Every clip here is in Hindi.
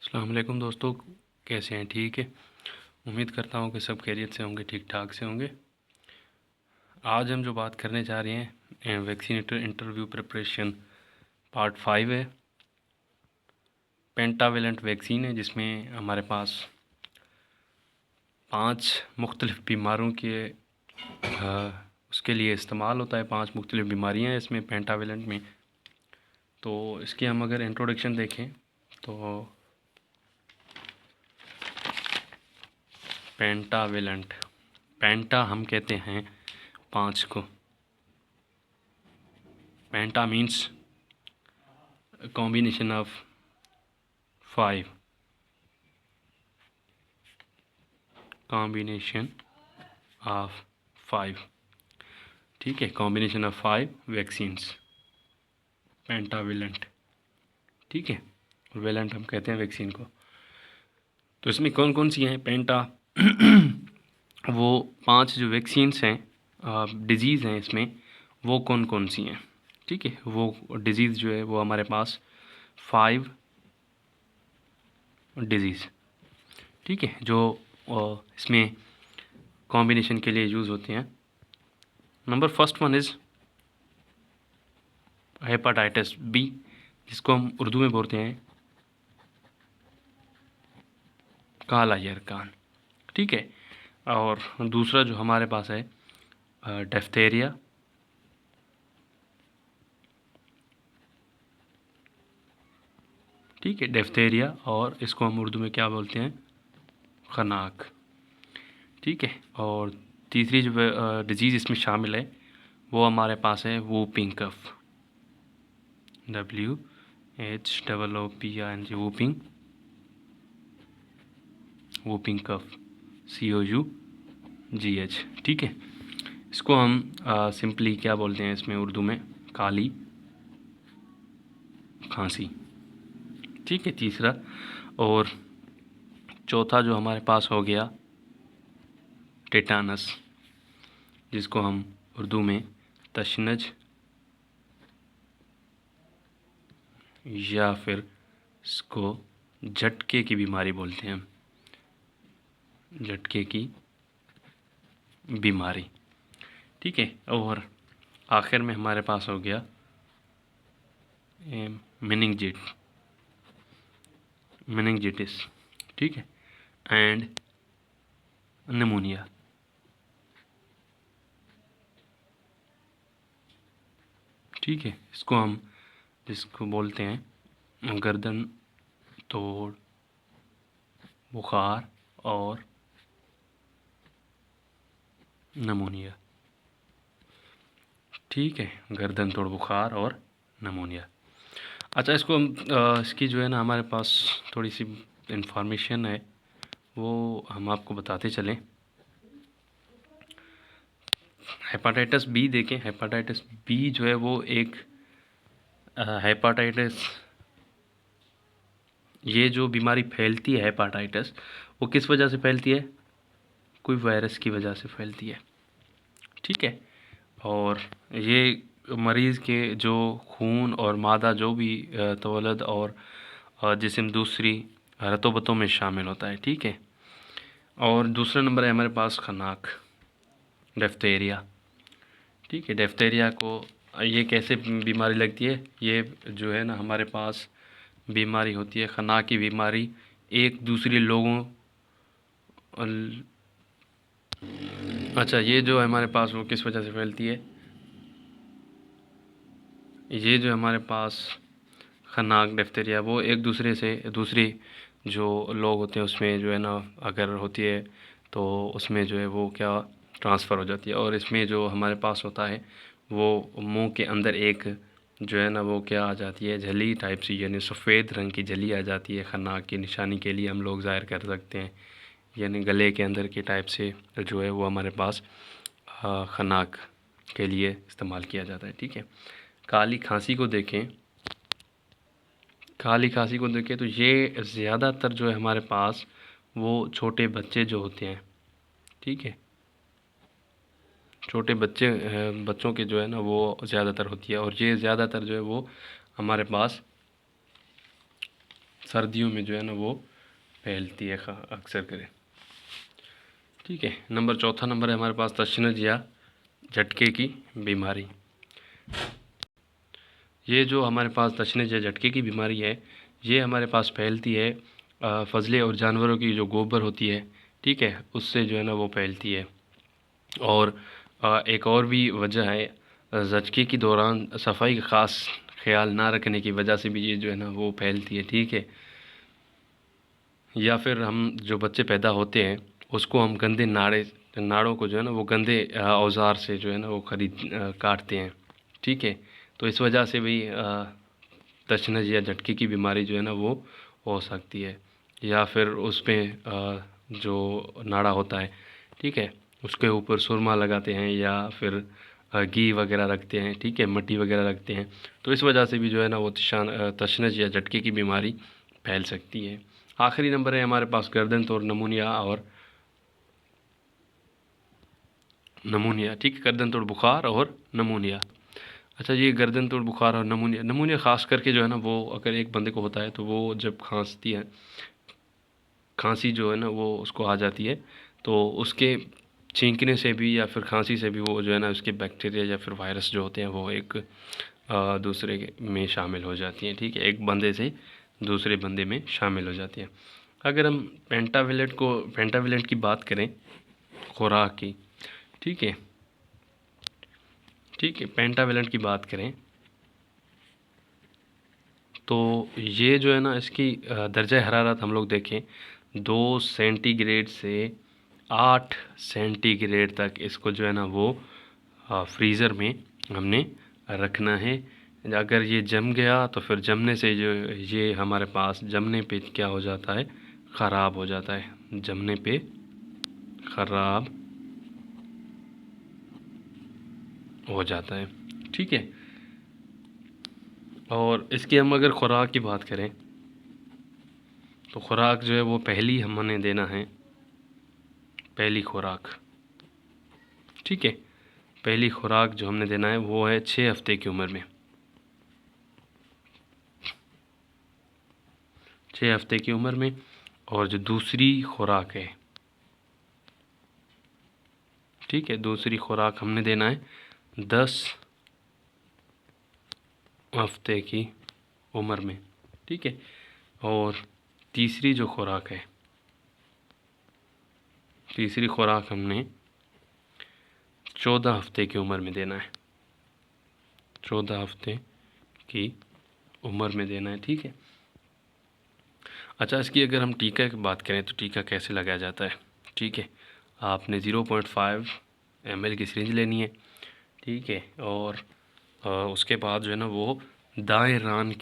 अस्सलाम वालेकुम दोस्तों, कैसे हैं? ठीक है। उम्मीद करता हूँ कि सब खैरियत से होंगे, ठीक ठाक से होंगे। आज हम जो बात करने जा रहे हैं वैक्सीनेटर इंटरव्यू प्रिपरेशन पार्ट 5 है। पेंटावेलेंट वैक्सीन है जिसमें हमारे पास 5 मुख्तलिफ़ बीमारों के उसके लिए इस्तेमाल होता है। 5 मुख्तलिफ़ बीमारियाँ हैं इसमें पेंटावेलेंट में। तो इसकी हम अगर इंट्रोडक्शन देखें तो पेंटावेलेंट, पेंटा हम कहते हैं 5 को। पेंटा means combination of 5, combination of 5, ठीक है। combination of 5 वैक्सीन्स, पेंटावेलेंट, ठीक है। वेलेंट हम कहते हैं वैक्सीन को। तो इसमें कौन कौन सी हैं पेंटा वो 5 जो वैक्सीन्स हैं, डिजीज़ हैं इसमें, वो कौन कौन सी हैं, ठीक है। वो डिजीज़ जो है वो हमारे पास 5 डिजीज़, ठीक है, जो इसमें कॉम्बिनेशन के लिए यूज़ होते हैं। Number first one is hepatitis B, जिसको हम उर्दू में बोलते हैं काला यरकान, ठीक है। और दूसरा जो हमारे पास है डिफ्थेरिया, ठीक है, डिफ्थेरिया, और इसको हम उर्दू में क्या बोलते हैं, खनाक, ठीक है। और तीसरी जो डिजीज़ इसमें शामिल है वो हमारे पास है whooping cough, WHOOPING, whooping cough, COUGH, ठीक है। इसको हम सिंपली क्या बोलते हैं इसमें उर्दू में, काली खांसी, ठीक है, तीसरा। और चौथा जो हमारे पास हो गया टेटानस, जिसको हम उर्दू में तशनज या फिर इसको झटके की बीमारी बोलते हैं, झटके की बीमारी, ठीक है। और आखिर में हमारे पास हो गया मेनिंजिटिस, ठीक है, एंड निमोनिया, ठीक है। इसको हम जिसको बोलते हैं गर्दन तोड़ बुखार और नमोनिया, ठीक है, गर्दन तोड़ बुखार और नमोनिया। अच्छा, इसको हम इसकी जो है ना हमारे पास थोड़ी सी इंफॉर्मेशन है वो हम आपको बताते चलें। हेपाटाइटिस बी देखें। हेपाटाइटिस बी जो है वो एक हेपाटाइटिस, ये जो बीमारी फैलती है हेपाटाइटिस, वो किस वजह से फैलती है, कोई वायरस की वजह से फैलती है, ठीक है। और ये मरीज़ के जो खून और मादा जो भी तवलद और जिस्म दूसरी रतोबतों में शामिल होता है, ठीक है। और दूसरा नंबर है हमारे पास खनाक, डिफ्थेरिया, ठीक है। डिफ्थेरिया को ये कैसे बीमारी लगती है, ये जो है ना हमारे पास बीमारी होती है खनाक की बीमारी, एक दूसरे लोगों, अच्छा, ये जो है हमारे पास वो किस वजह से फैलती है, ये जो हमारे पास खनाक डिफ्थेरिया वो एक दूसरे से दूसरी जो लोग होते हैं उसमें जो है ना अगर होती है तो उसमें जो है वो क्या ट्रांसफ़र हो जाती है। और इसमें जो हमारे पास होता है वो मुंह के अंदर एक जो है ना वो क्या आ जाती है, झली टाइप सी, यानी सफ़ेद रंग की झली आ जाती है। खनाक की निशानी के लिए हम लोग ज़ाहिर कर सकते हैं, यानी गले के अंदर की टाइप से जो है वो हमारे पास खनाक के लिए इस्तेमाल किया जाता है, ठीक है। काली खांसी को देखें, काली खांसी को देखें तो ये ज़्यादातर जो है हमारे पास वो छोटे बच्चे जो होते हैं, ठीक है, छोटे बच्चे बच्चों के जो है ना वो ज़्यादातर होती है। और ये ज़्यादातर जो है वो हमारे पास सर्दियों में जो है ना वो फैलती है अक्सर करे। ठीक है, चौथा नंबर है हमारे पास तशनज या झटके की बीमारी। ये जो हमारे पास तशनज या झटके की बीमारी है, ये हमारे पास फैलती है फजले और जानवरों की जो गोबर होती है, ठीक है, उससे जो है ना वो फैलती है। और एक और भी वजह है, झटके के दौरान सफाई का ख़ास ख्याल ना रखने की वजह से भी ये जो है ना वो फैलती है। ठीक है, या फिर हम जो बच्चे पैदा होते हैं उसको हम गंदे नाड़ों को जो है ना वो गंदे औज़ार से जो है ना वो काटते हैं। ठीक है, तो इस वजह से भी तशनज या झटके की बीमारी जो है ना वो हो सकती है। या फिर उस पे जो नाड़ा होता है, ठीक है, उसके ऊपर सुरमा लगाते हैं या फिर घी वगैरह रखते हैं, ठीक है, मिट्टी वगैरह रखते हैं, तो इस वजह से भी जो है ना वो तशनज या झटके की बीमारी फैल सकती है। आखिरी नंबर है हमारे पास गर्दन तोड़ नमूनिया, ठीक है, गर्दन तोड़ बुखार और नमूनिया। अच्छा, ये गर्दन तोड़ बुखार और नमूनिया ख़ास करके जो है ना वो अगर एक बंदे को होता है तो वो जब खांसती है, खांसी जो है ना वो उसको आ जाती है, तो उसके छींकने से भी या फिर खांसी से भी वो जो है ना उसके बैक्टीरिया या फिर वायरस जो होते हैं वो एक दूसरे में शामिल हो जाती हैं। ठीक है, एक बंदे से दूसरे बंदे में शामिल हो जाती हैं। अगर हम पेंटाविलेंट की बात करें, खुराक की, ठीक है, ठीक है, पेंटाविलेंट की बात करें तो ये जो है ना इसकी दर्जा हरारत हम लोग देखें 2 सेंटीग्रेड से 8 सेंटीग्रेड तक इसको जो है ना वो फ्रीज़र में हमने रखना है। अगर ये जम गया तो फिर जमने से जो ये हमारे पास जमने पे क्या हो जाता है, ख़राब हो जाता है, जमने पे ख़राब हो जाता है। ठीक है, और इसकी हम अगर ख़ुराक की बात करें तो ख़ुराक जो है वो पहली हमने देना है, पहली खुराक, ठीक है, पहली खुराक जो हमने देना है वो है 6 हफ्ते की उम्र में, 6 हफ्ते की उम्र में। और जो दूसरी खुराक है, ठीक है, दूसरी खुराक हमने देना है 10 हफ्ते की उम्र में, ठीक है। और तीसरी जो खुराक है, तीसरी खुराक हमने 14 हफ्ते की उम्र में देना है, 14 हफ्ते की उम्र में देना है, ठीक है। अच्छा, इसकी अगर हम टीका की बात करें तो टीका कैसे लगाया जाता है, ठीक है, आपने 0.5 ml की सिरिंज लेनी है, ठीक है, और उसके बाद जो है ना वो दाएं रान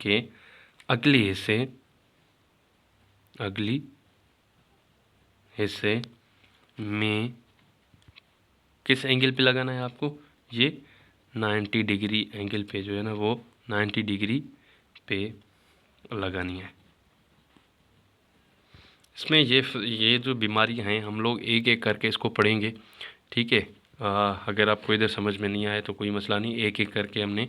के अगली हिस्से में किस एंगल पे लगाना है आपको, ये 90 डिग्री एंगल पे जो है ना वो 90 डिग्री पे लगानी है। इसमें ये जो बीमारियां हैं हम लोग एक एक करके इसको पढ़ेंगे, ठीक है। अगर आपको इधर समझ में नहीं आए तो कोई मसला नहीं, एक एक करके हमने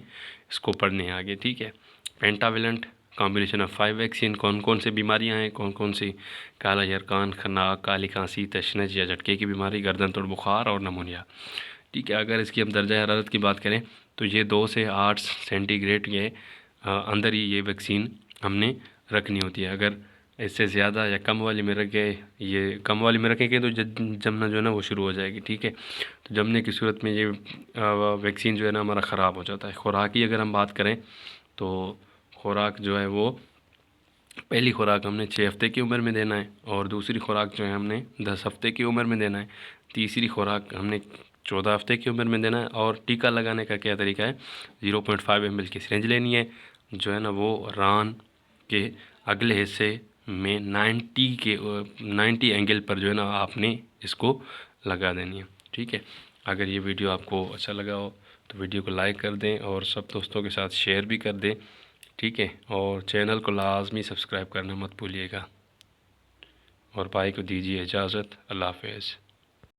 इसको पढ़ने हैं आगे, ठीक है। पेंटाविलेंट कॉम्बिनेशन ऑफ 5 वैक्सीन, कौन कौन सी बीमारियां हैं, कौन कौन सी, काला यरकान, खन्नाक, काली खांसी, तशनज या झटके की बीमारी, गर्दन तोड़ बुखार और नमूनिया, ठीक है। अगर इसकी हम दर्जा हरारत की बात करें तो ये 2 से 8 सेंटीग्रेड के अंदर ही ये वैक्सीन हमने रखनी होती है। अगर इससे ज़्यादा या कम वाली में रखे, ये कम वाली में रखेंगे तो जमना जो है ना वो शुरू हो जाएगी, ठीक है। तो जमने की सूरत में ये वैक्सीन जो है ना हमारा ख़राब हो जाता है। खुराक की अगर हम बात करें तो खुराक जो है वो पहली खुराक हमने 6 हफ्ते की उम्र में देना है, और दूसरी खुराक जो है हमने 10 हफ्ते की उम्र में देना है, तीसरी खुराक हमने 14 हफ्ते की उम्र में देना है। और टीका लगाने का क्या तरीका है, 0.5 ml की सिरिंज लेनी है, जो है ना वो रान के अगले हिस्से में 90 एंगल पर जो है ना आपने इसको लगा देनी है, ठीक है। अगर ये वीडियो आपको अच्छा लगा हो तो वीडियो को लाइक कर दें और सब दोस्तों के साथ शेयर भी कर दें, ठीक है। और चैनल को लाजमी सब्सक्राइब करना मत भूलिएगा। और भाई को दीजिए इजाज़त, अल्लाह हाफ़िज़।